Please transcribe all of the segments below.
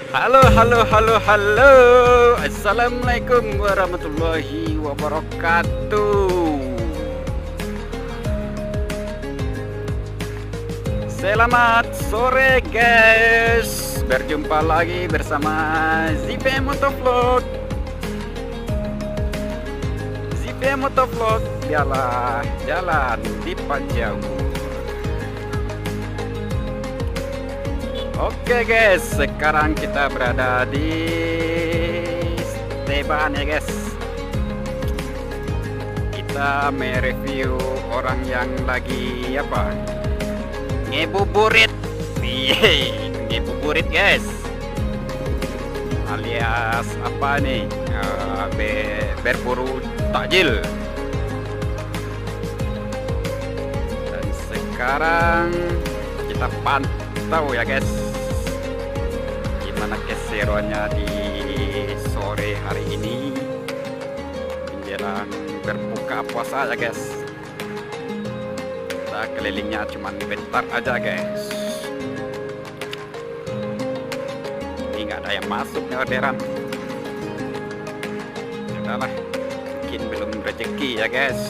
Halo, halo, halo, halo. Assalamualaikum warahmatullahi wabarakatuh. Selamat sore guys. Berjumpa lagi bersama ZP Motovlog. ZP Motovlog, biarlah jalan di Pajau. Oke guys, sekarang kita berada di Esteban ya guys. Kita mereview orang yang lagi apa? Ngebuburit. Ngebuburit guys. Alias apa nih? Berburu takjil. Dan sekarang kita pantau ya guys, gimana keseruannya di sore hari ini menjelang berbuka puasa ya guys. Kita kelilingnya cuman bentar aja guys. Ini nggak ada yang masuk nih orderan. Udahlah, mungkin belum rezeki ya guys.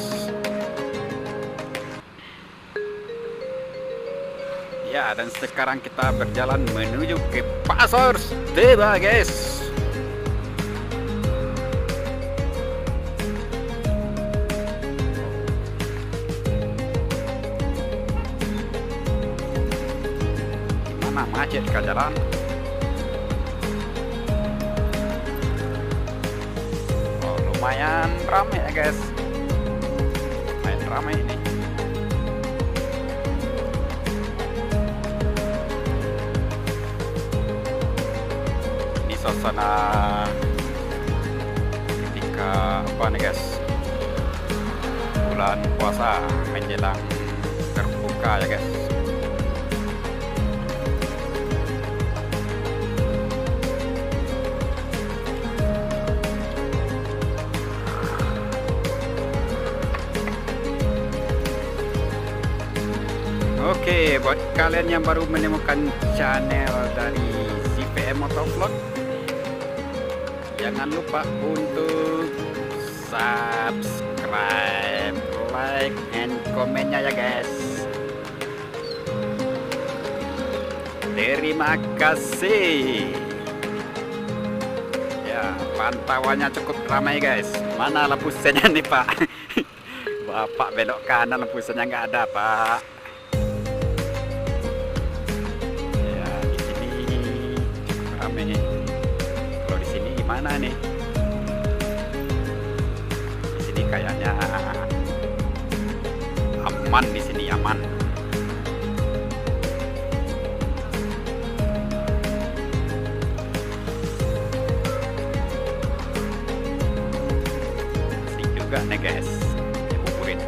Ya, dan sekarang kita berjalan menuju ke Pasar Esteban guys. Gimana macet ke jalan? Oh, lumayan ramai ya guys. Lumayan ramai ini. Suasana ketika apa nih guys, bulan puasa menjelang berbuka ya guys. Oke, buat kalian yang baru menemukan channel dari ZPM Motovlog, jangan lupa untuk subscribe, like, and komennya ya guys. Terima kasih. Ya, pantauannya cukup ramai guys. Mana lampu sennya nih Pak? Bapak belok kanan, lampu sennya nggak ada Pak. Ya, di sini cukup ramai. Kalau di sini gimana nih? Di sini kayaknya aman, di sini aman. Asik juga nih guys, ngabuburit.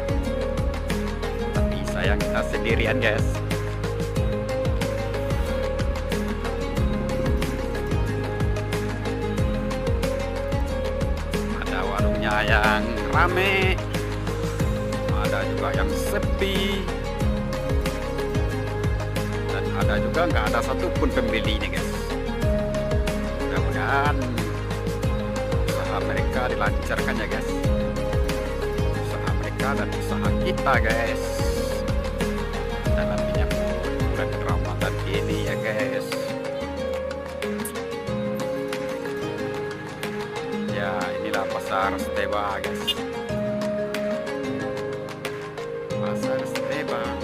Tapi sayang kita sendirian guys. Yang rame, ada juga yang sepi, dan ada juga nggak ada satupun pembeli nih guys. Mudah-mudahan usaha mereka dilancarkan ya guys, usaha mereka dan usaha kita guys, dalam menyambut bulan Ramadan ini ya guys. Ya, inilah Pasar Esteban guys. Pasar Esteban.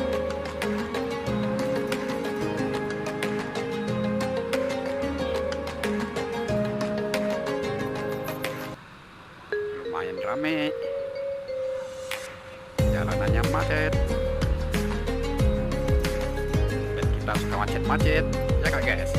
Lumayan rame. Jalanannya macet. Dan kita suka macet-macet, ya kak guys.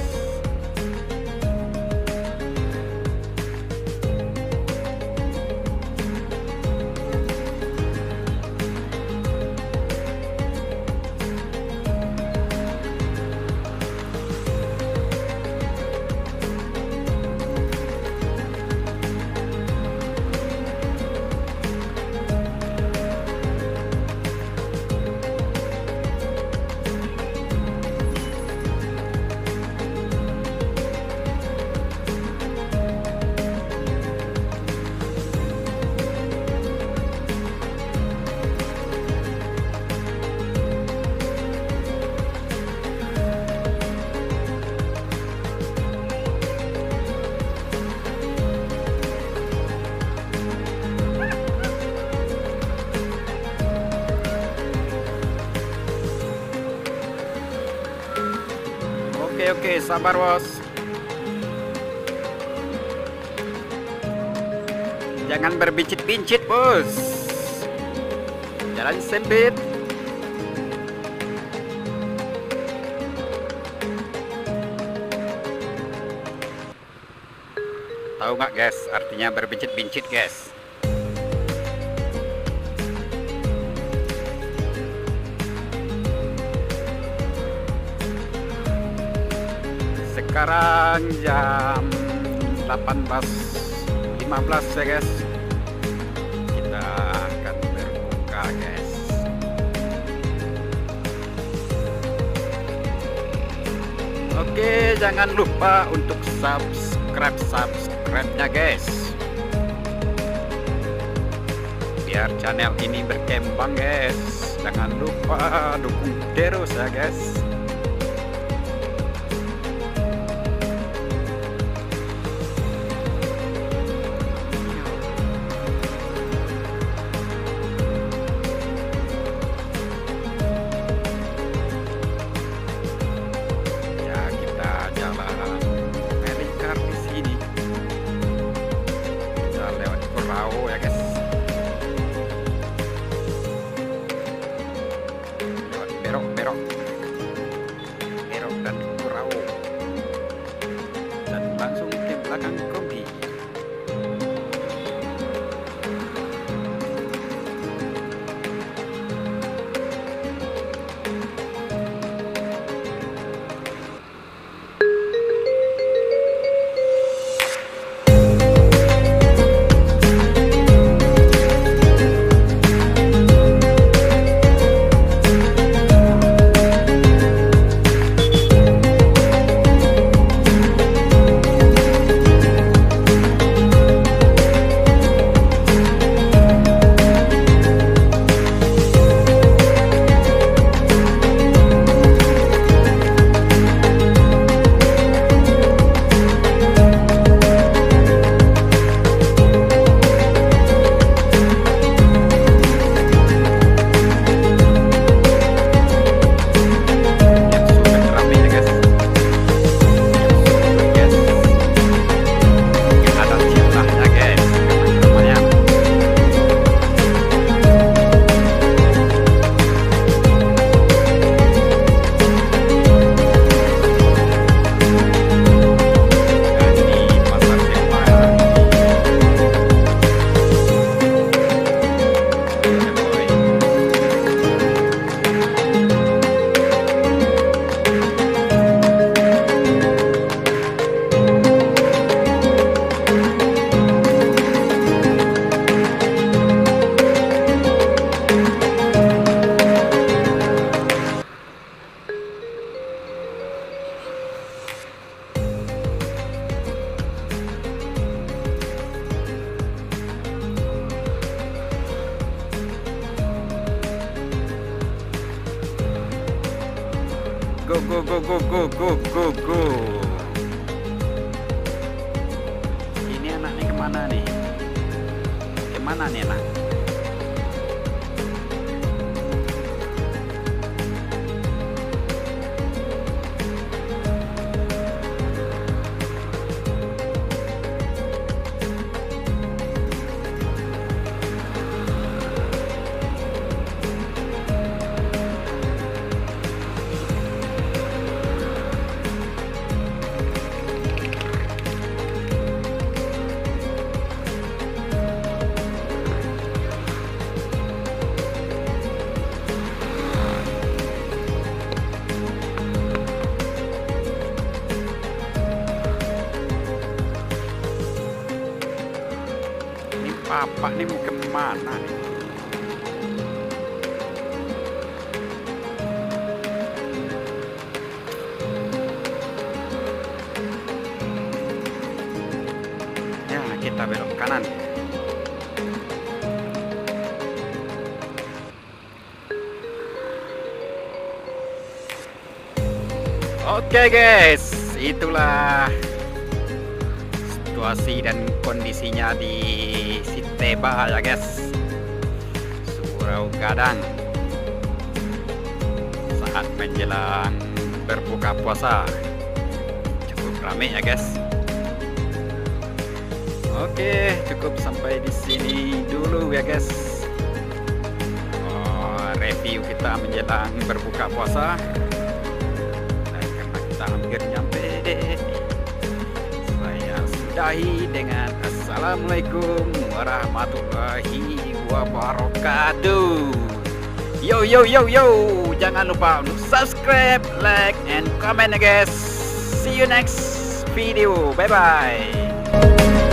Oke, sabar bos. Jangan berbincit-bincit bos. Jalan sempit. Tahu nggak guys, artinya berbincit-bincit guys? Sekarang jam 18.15 ya guys. Kita akan berbuka guys. Oke, jangan lupa untuk subscribe-nya guys, biar channel ini berkembang guys. Jangan lupa dukung terus ya guys. Berok dan kurau, dan langsung ke belakang kombi. Go. Ini anaknya kemana nih? Kemana nih anak? Bapak nih mau kemana nih? Ya, kita belok kanan. Oke guys, itulah situasi dan kondisinya di Siteba ya guys, Surau Gadang, saat menjelang berbuka puasa. rame ya guys. Oke, cukup sampai di sini dulu ya guys. Review kita menjelang berbuka puasa. Dan karena kita hampir nyampe, saya sudahi dengan assalamualaikum warahmatullahi wabarakatuh. Yo yo yo yo, jangan lupa untuk subscribe, like, and comment ya guys. See you next video. Bye bye.